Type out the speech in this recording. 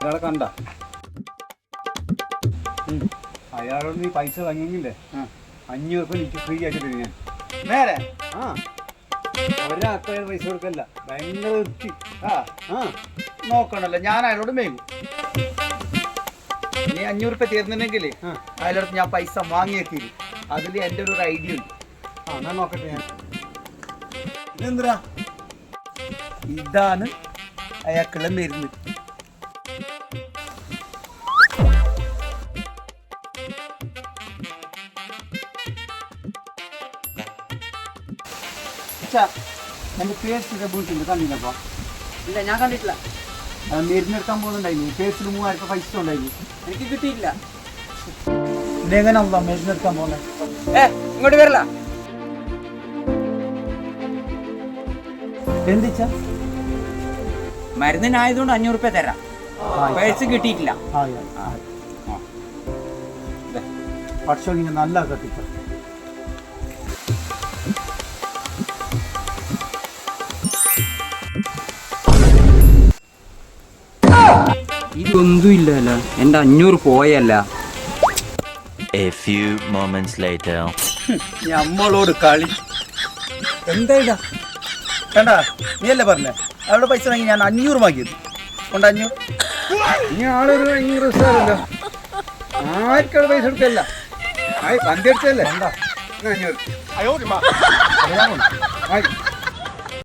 അയാളെ കണ്ട അയാളോട് നീ പൈസ വാങ്ങിയെങ്കിലേ 500 രൂപ എനിക്ക് ഫ്രീ ആക്കി തരും ഞാൻ. നേരെ ഒരാൾക്ക് പൈസ കൊടുക്കല്ല, ഭയങ്കര വൃത്തി. നോക്കണല്ലോ, ഞാൻ അയാളോട് മേങ്ങും. നീ 500 രൂപ തീർന്നിട്ടുണ്ടെങ്കിൽ അയാളോട് ഞാൻ പൈസ വാങ്ങിയേക്കില്ല. അതിൽ എൻ്റെ ഒരു ഐഡിയ ഉണ്ട്. ഞാൻ നോക്കട്ടെ. ഞാൻ ഇതെന്താ? ഇതാണ് അയാൾക്കുള്ള മരുന്ന്. എൻ്റെ പേസ്റ്റ് വീട്ടിൽ കണ്ടില്ലപ്പോ? ഇല്ല, ഞാൻ കണ്ടിട്ടില്ല. മരുന്നെടുക്കാൻ പോകുന്നുണ്ടായിരുന്നു. പേസ്റ്റിൽ 3000 രൂപ പൈസ ഉണ്ടായിരുന്നു, എനിക്ക് കിട്ടിയില്ല. പിന്നെ എങ്ങനെ മരുന്നെടുക്കാൻ പോകുന്നത്? ഇങ്ങോട്ട് വരില്ല. എന്തിച്ചാ? മരുന്നിനായതുകൊണ്ട് 500 രൂപ തരാം. പേഴ്സ് കിട്ടിയിട്ടില്ല. പക്ഷേ നിങ്ങൾ നല്ല കത്തിച്ച ഇതൊന്നും ഇല്ലല്ലോ, എൻ്റെ 500 പോയല്ല. A few moments later. നമ്മളോട് കളി എന്താ കണ്ടാ? നീ അല്ലേ പറഞ്ഞേ അവിടെ പൈസ വാങ്ങി ഞാൻ 500 വാങ്ങിയത് കൊണ്ട് 500. ഇനി ആളൊരു 500 ദിവസമല്ലോ, ആർക്കവിടെ പൈസ എടുക്കല്ല. പന്തി അടിച്ചല്ലേ? എന്താ 500?